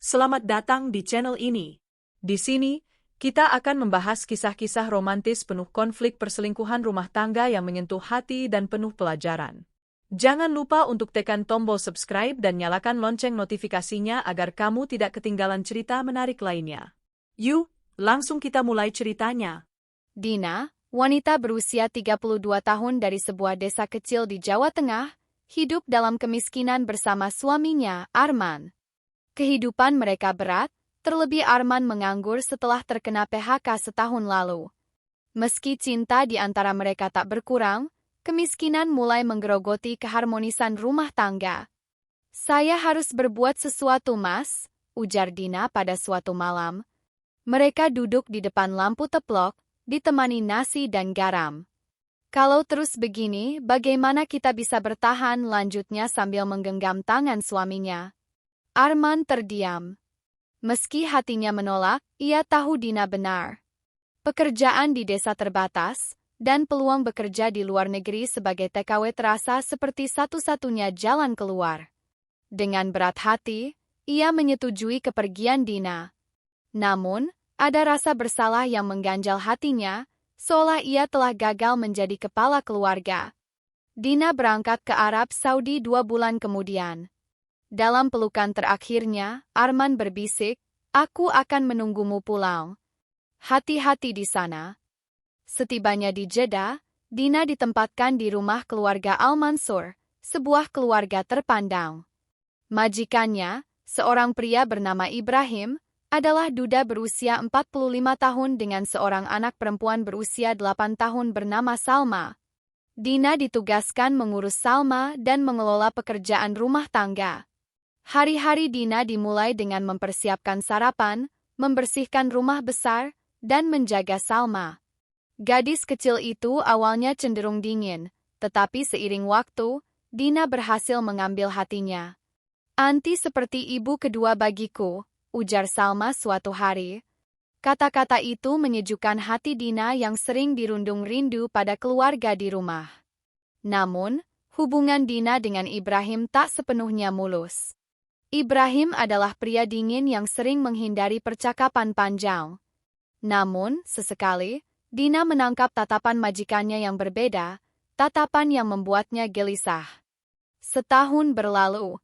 Selamat datang di channel ini. Di sini, kita akan membahas kisah-kisah romantis penuh konflik perselingkuhan rumah tangga yang menyentuh hati dan penuh pelajaran. Jangan lupa untuk tekan tombol subscribe dan nyalakan lonceng notifikasinya agar kamu tidak ketinggalan cerita menarik lainnya. Yuk, langsung kita mulai ceritanya. Dina, wanita berusia 32 tahun dari sebuah desa kecil di Jawa Tengah, hidup dalam kemiskinan bersama suaminya, Arman. Kehidupan mereka berat, terlebih Arman menganggur setelah terkena PHK setahun lalu. Meski cinta di antara mereka tak berkurang, kemiskinan mulai menggerogoti keharmonisan rumah tangga. "Saya harus berbuat sesuatu, Mas," ujar Dina pada suatu malam. Mereka duduk di depan lampu teplok, ditemani nasi dan garam. "Kalau terus begini, bagaimana kita bisa bertahan?" lanjutnya sambil menggenggam tangan suaminya. Arman terdiam. Meski hatinya menolak, ia tahu Dina benar. Pekerjaan di desa terbatas, dan peluang bekerja di luar negeri sebagai TKW terasa seperti satu-satunya jalan keluar. Dengan berat hati, ia menyetujui kepergian Dina. Namun, ada rasa bersalah yang mengganjal hatinya, seolah ia telah gagal menjadi kepala keluarga. Dina berangkat ke Arab Saudi 2 bulan kemudian. Dalam pelukan terakhirnya, Arman berbisik, "Aku akan menunggumu pulang. Hati-hati di sana." Setibanya di Jeddah, Dina ditempatkan di rumah keluarga Al-Mansur, sebuah keluarga terpandang. Majikannya, seorang pria bernama Ibrahim, adalah duda berusia 45 tahun dengan seorang anak perempuan berusia 8 tahun bernama Salma. Dina ditugaskan mengurus Salma dan mengelola pekerjaan rumah tangga. Hari-hari Dina dimulai dengan mempersiapkan sarapan, membersihkan rumah besar, dan menjaga Salma. Gadis kecil itu awalnya cenderung dingin, tetapi seiring waktu, Dina berhasil mengambil hatinya. "Anti seperti ibu kedua bagiku," ujar Salma suatu hari. Kata-kata itu menyejukkan hati Dina yang sering dirundung rindu pada keluarga di rumah. Namun, hubungan Dina dengan Ibrahim tak sepenuhnya mulus. Ibrahim adalah pria dingin yang sering menghindari percakapan panjang. Namun, sesekali, Dina menangkap tatapan majikannya yang berbeda, tatapan yang membuatnya gelisah. Setahun berlalu.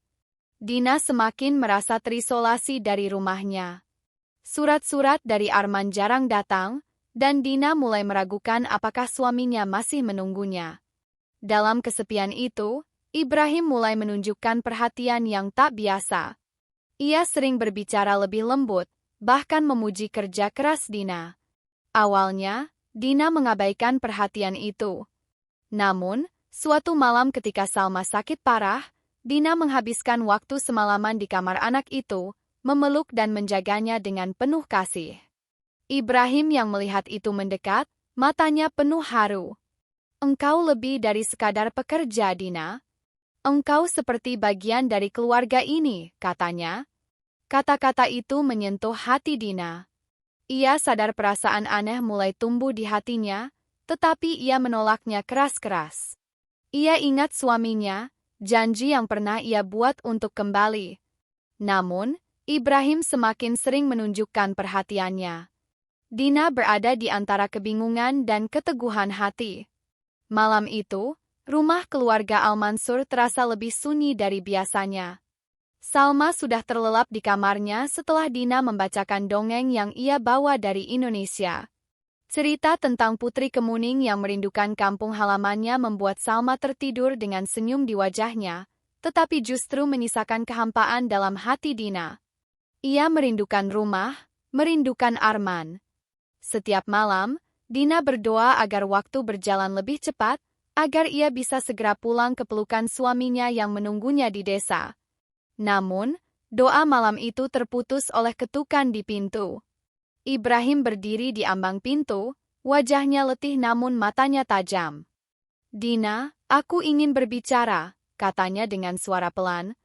Dina semakin merasa terisolasi dari rumahnya. Surat-surat dari Arman jarang datang, dan Dina mulai meragukan apakah suaminya masih menunggunya. Dalam kesepian itu, Ibrahim mulai menunjukkan perhatian yang tak biasa. Ia sering berbicara lebih lembut, bahkan memuji kerja keras Dina. Awalnya, Dina mengabaikan perhatian itu. Namun, suatu malam ketika Salma sakit parah, Dina menghabiskan waktu semalaman di kamar anak itu, memeluk dan menjaganya dengan penuh kasih. Ibrahim yang melihat itu mendekat, matanya penuh haru. "Engkau lebih dari sekadar pekerja, Dina. Engkau seperti bagian dari keluarga ini," katanya. Kata-kata itu menyentuh hati Dina. Ia sadar perasaan aneh mulai tumbuh di hatinya, tetapi ia menolaknya keras-keras. Ia ingat suaminya, janji yang pernah ia buat untuk kembali. Namun, Ibrahim semakin sering menunjukkan perhatiannya. Dina berada di antara kebingungan dan keteguhan hati. Malam itu, rumah keluarga Al-Mansur terasa lebih sunyi dari biasanya. Salma sudah terlelap di kamarnya setelah Dina membacakan dongeng yang ia bawa dari Indonesia. Cerita tentang putri kemuning yang merindukan kampung halamannya membuat Salma tertidur dengan senyum di wajahnya, tetapi justru menyisakan kehampaan dalam hati Dina. Ia merindukan rumah, merindukan Arman. Setiap malam, Dina berdoa agar waktu berjalan lebih cepat, agar ia bisa segera pulang ke pelukan suaminya yang menunggunya di desa. Namun, doa malam itu terputus oleh ketukan di pintu. Ibrahim berdiri di ambang pintu, wajahnya letih namun matanya tajam. "Dina, aku ingin berbicara," katanya dengan suara pelan.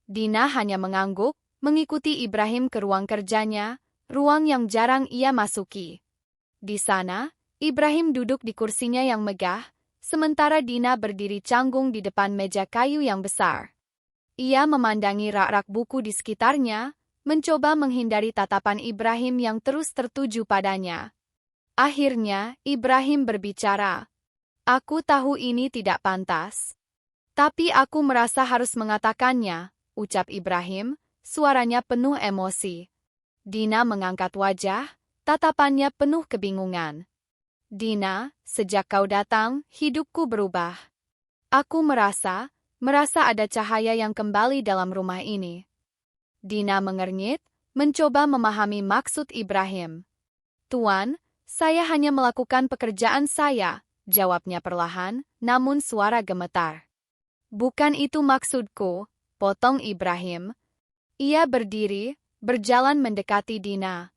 Dina hanya mengangguk, mengikuti Ibrahim ke ruang kerjanya, ruang yang jarang ia masuki. Di sana, Ibrahim duduk di kursinya yang megah, sementara Dina berdiri canggung di depan meja kayu yang besar. Ia memandangi rak-rak buku di sekitarnya, mencoba menghindari tatapan Ibrahim yang terus tertuju padanya. Akhirnya, Ibrahim berbicara. Aku tahu ini tidak pantas. Tapi aku merasa harus mengatakannya, ucap Ibrahim, suaranya penuh emosi. Dina mengangkat wajah, tatapannya penuh kebingungan. Dina, sejak kau datang, hidupku berubah. Aku merasa ada cahaya yang kembali dalam rumah ini. Dina mengernyit, mencoba memahami maksud Ibrahim. Tuan, saya hanya melakukan pekerjaan saya, jawabnya perlahan, namun suara gemetar. Bukan itu maksudku, potong Ibrahim. Ia berdiri, berjalan mendekati Dina.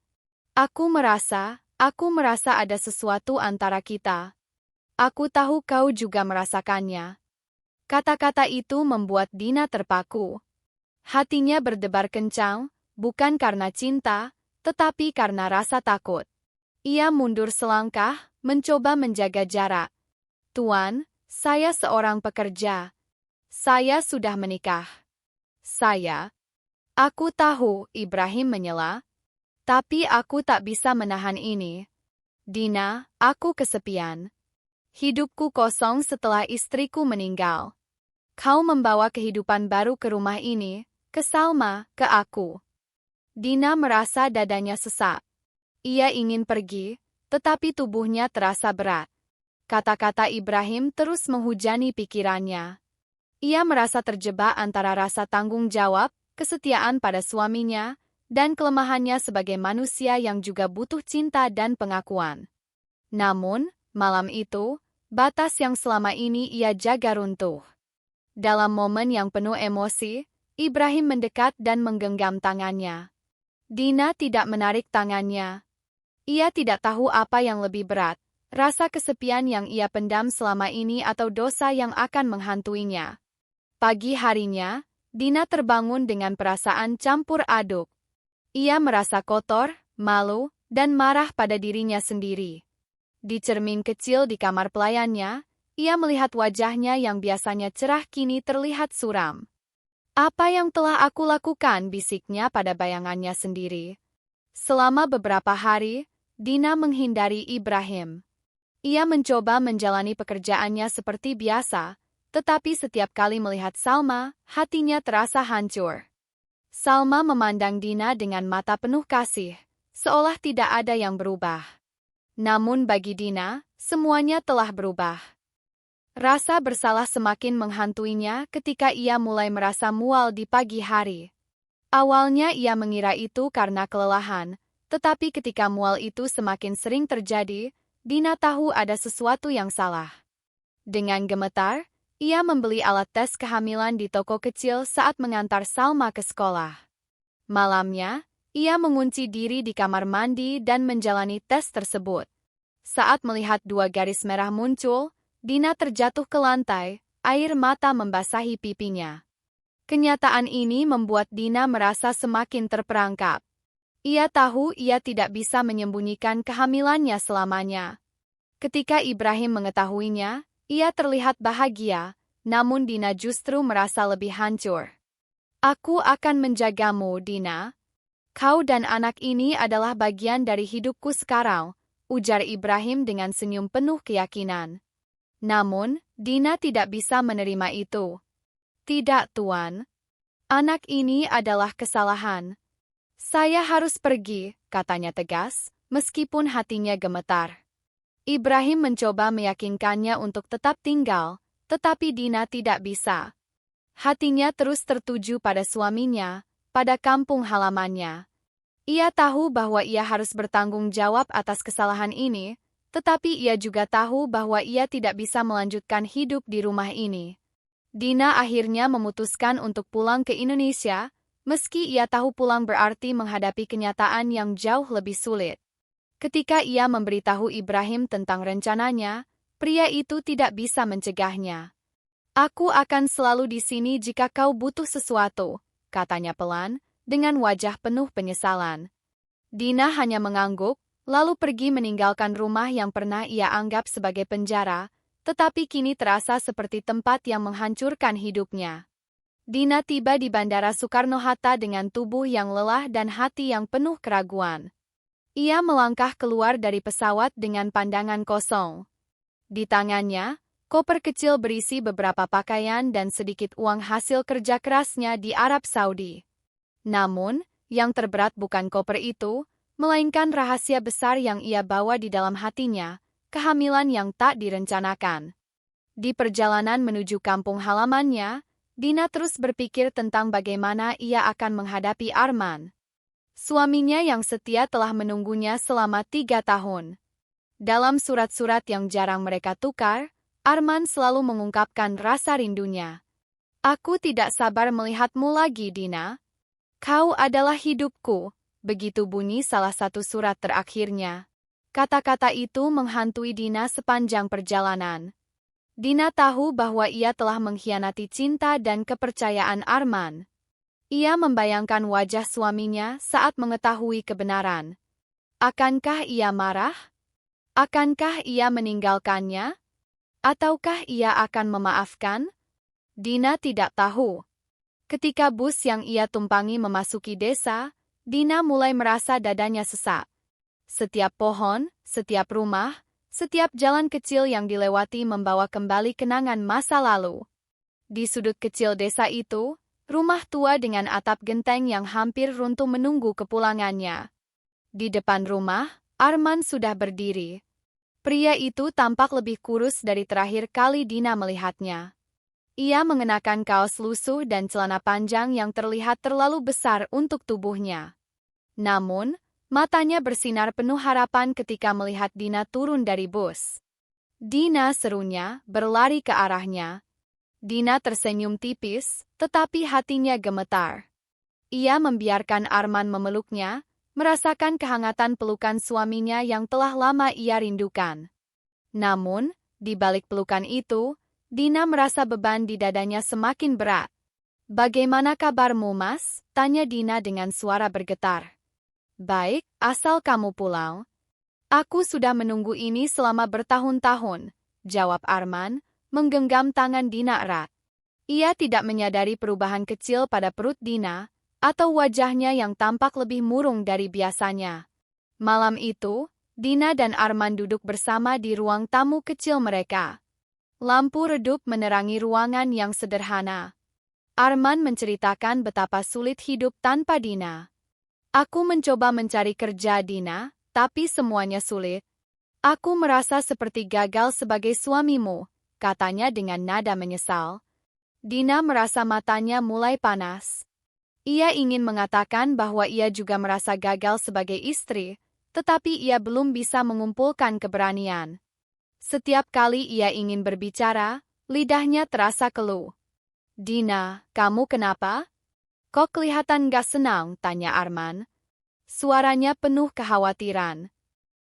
Aku merasa ada sesuatu antara kita. Aku tahu kau juga merasakannya. Kata-kata itu membuat Dina terpaku. Hatinya berdebar kencang, bukan karena cinta, tetapi karena rasa takut. Ia mundur selangkah, mencoba menjaga jarak. Tuan, saya seorang pekerja. Saya sudah menikah. Aku tahu, Ibrahim menyela. Tapi aku tak bisa menahan ini. Dina, aku kesepian. Hidupku kosong setelah istriku meninggal. Kau membawa kehidupan baru ke rumah ini, ke Salma, ke aku. Dina merasa dadanya sesak. Ia ingin pergi, tetapi tubuhnya terasa berat. Kata-kata Ibrahim terus menghujani pikirannya. Ia merasa terjebak antara rasa tanggung jawab, kesetiaan pada suaminya, dan kelemahannya sebagai manusia yang juga butuh cinta dan pengakuan. Namun, malam itu, batas yang selama ini ia jaga runtuh. Dalam momen yang penuh emosi, Ibrahim mendekat dan menggenggam tangannya. Dina tidak menarik tangannya. Ia tidak tahu apa yang lebih berat, rasa kesepian yang ia pendam selama ini atau dosa yang akan menghantuinya. Pagi harinya, Dina terbangun dengan perasaan campur aduk. Ia merasa kotor, malu, dan marah pada dirinya sendiri. Di cermin kecil di kamar pelayannya, ia melihat wajahnya yang biasanya cerah kini terlihat suram. Apa yang telah aku lakukan, bisiknya pada bayangannya sendiri. Selama beberapa hari, Dina menghindari Ibrahim. Ia mencoba menjalani pekerjaannya seperti biasa, tetapi setiap kali melihat Salma, hatinya terasa hancur. Salma memandang Dina dengan mata penuh kasih, seolah tidak ada yang berubah. Namun bagi Dina, semuanya telah berubah. Rasa bersalah semakin menghantuinya ketika ia mulai merasa mual di pagi hari. Awalnya ia mengira itu karena kelelahan, tetapi ketika mual itu semakin sering terjadi, Dina tahu ada sesuatu yang salah. Dengan gemetar, ia membeli alat tes kehamilan di toko kecil saat mengantar Salma ke sekolah. Malamnya, ia mengunci diri di kamar mandi dan menjalani tes tersebut. Saat melihat 2 garis merah muncul, Dina terjatuh ke lantai, air mata membasahi pipinya. Kenyataan ini membuat Dina merasa semakin terperangkap. Ia tahu ia tidak bisa menyembunyikan kehamilannya selamanya. Ketika Ibrahim mengetahuinya, ia terlihat bahagia, namun Dina justru merasa lebih hancur. Aku akan menjagamu, Dina. Kau dan anak ini adalah bagian dari hidupku sekarang, ujar Ibrahim dengan senyum penuh keyakinan. Namun, Dina tidak bisa menerima itu. Tidak, Tuan. Anak ini adalah kesalahan. Saya harus pergi, katanya tegas, meskipun hatinya gemetar. Ibrahim mencoba meyakinkannya untuk tetap tinggal, tetapi Dina tidak bisa. Hatinya terus tertuju pada suaminya, pada kampung halamannya. Ia tahu bahwa ia harus bertanggung jawab atas kesalahan ini, tetapi ia juga tahu bahwa ia tidak bisa melanjutkan hidup di rumah ini. Dina akhirnya memutuskan untuk pulang ke Indonesia, meski ia tahu pulang berarti menghadapi kenyataan yang jauh lebih sulit. Ketika ia memberitahu Ibrahim tentang rencananya, pria itu tidak bisa mencegahnya. Aku akan selalu di sini jika kau butuh sesuatu, katanya pelan, dengan wajah penuh penyesalan. Dina hanya mengangguk, lalu pergi meninggalkan rumah yang pernah ia anggap sebagai penjara, tetapi kini terasa seperti tempat yang menghancurkan hidupnya. Dina tiba di Bandara Soekarno-Hatta dengan tubuh yang lelah dan hati yang penuh keraguan. Ia melangkah keluar dari pesawat dengan pandangan kosong. Di tangannya, koper kecil berisi beberapa pakaian dan sedikit uang hasil kerja kerasnya di Arab Saudi. Namun, yang terberat bukan koper itu, melainkan rahasia besar yang ia bawa di dalam hatinya, kehamilan yang tak direncanakan. Di perjalanan menuju kampung halamannya, Dina terus berpikir tentang bagaimana ia akan menghadapi Arman. Suaminya yang setia telah menunggunya selama 3 tahun. Dalam surat-surat yang jarang mereka tukar, Arman selalu mengungkapkan rasa rindunya. "Aku tidak sabar melihatmu lagi, Dina. Kau adalah hidupku," begitu bunyi salah satu surat terakhirnya. Kata-kata itu menghantui Dina sepanjang perjalanan. Dina tahu bahwa ia telah mengkhianati cinta dan kepercayaan Arman. Ia membayangkan wajah suaminya saat mengetahui kebenaran. Akankah ia marah? Akankah ia meninggalkannya? Ataukah ia akan memaafkan? Dina tidak tahu. Ketika bus yang ia tumpangi memasuki desa, Dina mulai merasa dadanya sesak. Setiap pohon, setiap rumah, setiap jalan kecil yang dilewati membawa kembali kenangan masa lalu. Di sudut kecil desa itu, rumah tua dengan atap genteng yang hampir runtuh menunggu kepulangannya. Di depan rumah, Arman sudah berdiri. Pria itu tampak lebih kurus dari terakhir kali Dina melihatnya. Ia mengenakan kaos lusuh dan celana panjang yang terlihat terlalu besar untuk tubuhnya. Namun, matanya bersinar penuh harapan ketika melihat Dina turun dari bus. "Dina," serunya, berlari ke arahnya. Dina tersenyum tipis, tetapi hatinya gemetar. Ia membiarkan Arman memeluknya, merasakan kehangatan pelukan suaminya yang telah lama ia rindukan. Namun, di balik pelukan itu, Dina merasa beban di dadanya semakin berat. "Bagaimana kabarmu, Mas?" tanya Dina dengan suara bergetar. "Baik, asal kamu pulang." "Aku sudah menunggu ini selama bertahun-tahun," jawab Arman, menggenggam tangan Dina erat. Ia tidak menyadari perubahan kecil pada perut Dina, atau wajahnya yang tampak lebih murung dari biasanya. Malam itu, Dina dan Arman duduk bersama di ruang tamu kecil mereka. Lampu redup menerangi ruangan yang sederhana. Arman menceritakan betapa sulit hidup tanpa Dina. "Aku mencoba mencari kerja, Dina, tapi semuanya sulit. Aku merasa seperti gagal sebagai suamimu," katanya dengan nada menyesal. Dina merasa matanya mulai panas. Ia ingin mengatakan bahwa ia juga merasa gagal sebagai istri, tetapi ia belum bisa mengumpulkan keberanian. Setiap kali ia ingin berbicara, lidahnya terasa keluh. "Dina, kamu kenapa? Kok kelihatan gak senang?" tanya Arman. Suaranya penuh kekhawatiran.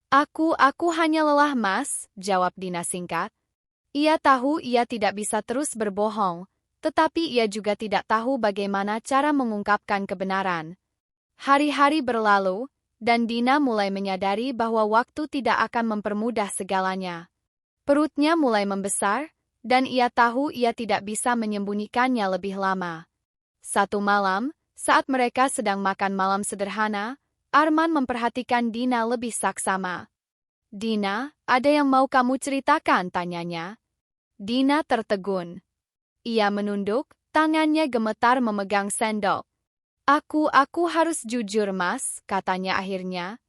Aku hanya lelah, Mas," jawab Dina singkat. Ia tahu ia tidak bisa terus berbohong, tetapi ia juga tidak tahu bagaimana cara mengungkapkan kebenaran. Hari-hari berlalu, dan Dina mulai menyadari bahwa waktu tidak akan mempermudah segalanya. Perutnya mulai membesar, dan ia tahu ia tidak bisa menyembunyikannya lebih lama. Satu malam, saat mereka sedang makan malam sederhana, Arman memperhatikan Dina lebih saksama. "Dina, ada yang mau kamu ceritakan?" tanyanya. Dina tertegun. Ia menunduk, tangannya gemetar memegang sendok. Aku harus jujur, Mas," katanya akhirnya.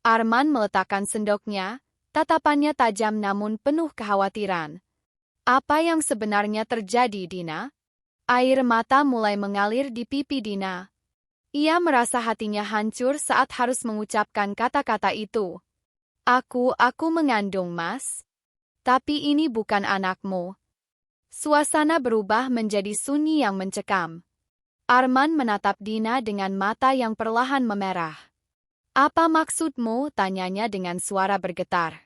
Arman meletakkan sendoknya, tatapannya tajam namun penuh kekhawatiran. "Apa yang sebenarnya terjadi, Dina?" Air mata mulai mengalir di pipi Dina. Ia merasa hatinya hancur saat harus mengucapkan kata-kata itu. Aku mengandung, Mas. Tapi ini bukan anakmu." Suasana berubah menjadi sunyi yang mencekam. Arman menatap Dina dengan mata yang perlahan memerah. "Apa maksudmu?" tanyanya dengan suara bergetar.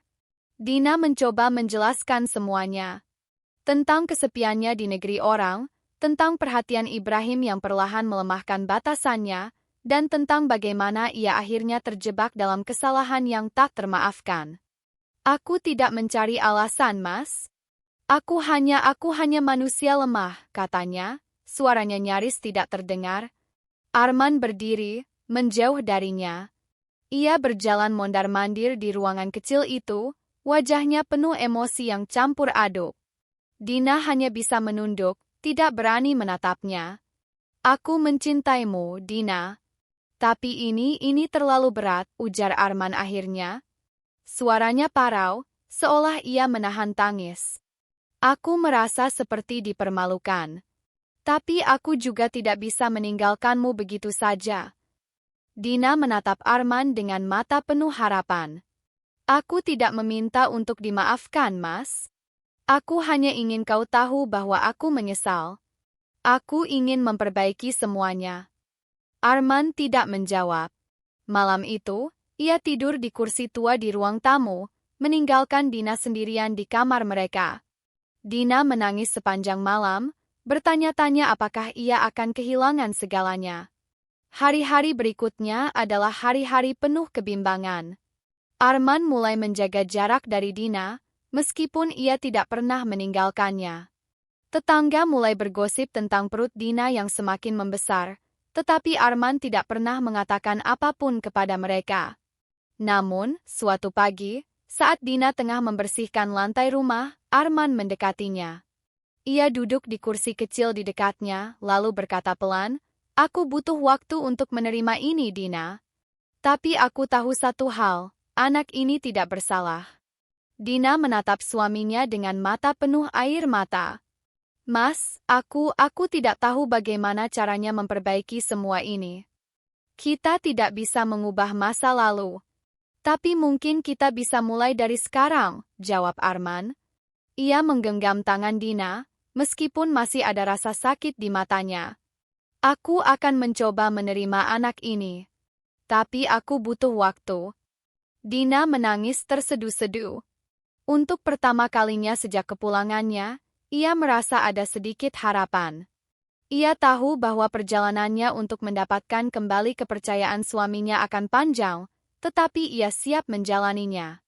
Dina mencoba menjelaskan semuanya. Tentang kesepiannya di negeri orang, tentang perhatian Ibrahim yang perlahan melemahkan batasannya, dan tentang bagaimana ia akhirnya terjebak dalam kesalahan yang tak termaafkan. "Aku tidak mencari alasan, Mas. Aku hanya manusia lemah," katanya, suaranya nyaris tidak terdengar. Arman berdiri, menjauh darinya. Ia berjalan mondar-mandir di ruangan kecil itu, wajahnya penuh emosi yang campur aduk. Dina hanya bisa menunduk, tidak berani menatapnya. Aku mencintaimu, Dina. Tapi ini terlalu berat, ujar Arman akhirnya. Suaranya parau, seolah ia menahan tangis. Aku merasa seperti dipermalukan. Tapi aku juga tidak bisa meninggalkanmu begitu saja. Dina menatap Arman dengan mata penuh harapan. Aku tidak meminta untuk dimaafkan, Mas. Aku hanya ingin kau tahu bahwa aku menyesal. Aku ingin memperbaiki semuanya. Arman tidak menjawab. Malam itu, ia tidur di kursi tua di ruang tamu, meninggalkan Dina sendirian di kamar mereka. Dina menangis sepanjang malam, bertanya-tanya apakah ia akan kehilangan segalanya. Hari-hari berikutnya adalah hari-hari penuh kebimbangan. Arman mulai menjaga jarak dari Dina, meskipun ia tidak pernah meninggalkannya. Tetangga mulai bergosip tentang perut Dina yang semakin membesar, tetapi Arman tidak pernah mengatakan apapun kepada mereka. Namun, suatu pagi, saat Dina tengah membersihkan lantai rumah, Arman mendekatinya. Ia duduk di kursi kecil di dekatnya, lalu berkata pelan, "Aku butuh waktu untuk menerima ini, Dina. Tapi aku tahu satu hal, anak ini tidak bersalah." Dina menatap suaminya dengan mata penuh air mata. "Mas, aku tidak tahu bagaimana caranya memperbaiki semua ini. Kita tidak bisa mengubah masa lalu. Tapi mungkin kita bisa mulai dari sekarang," jawab Arman. Ia menggenggam tangan Dina, meskipun masih ada rasa sakit di matanya. "Aku akan mencoba menerima anak ini. Tapi aku butuh waktu." Dina menangis terseduh-seduh. Untuk pertama kalinya sejak kepulangannya, ia merasa ada sedikit harapan. Ia tahu bahwa perjalanannya untuk mendapatkan kembali kepercayaan suaminya akan panjang, tetapi ia siap menjalaninya.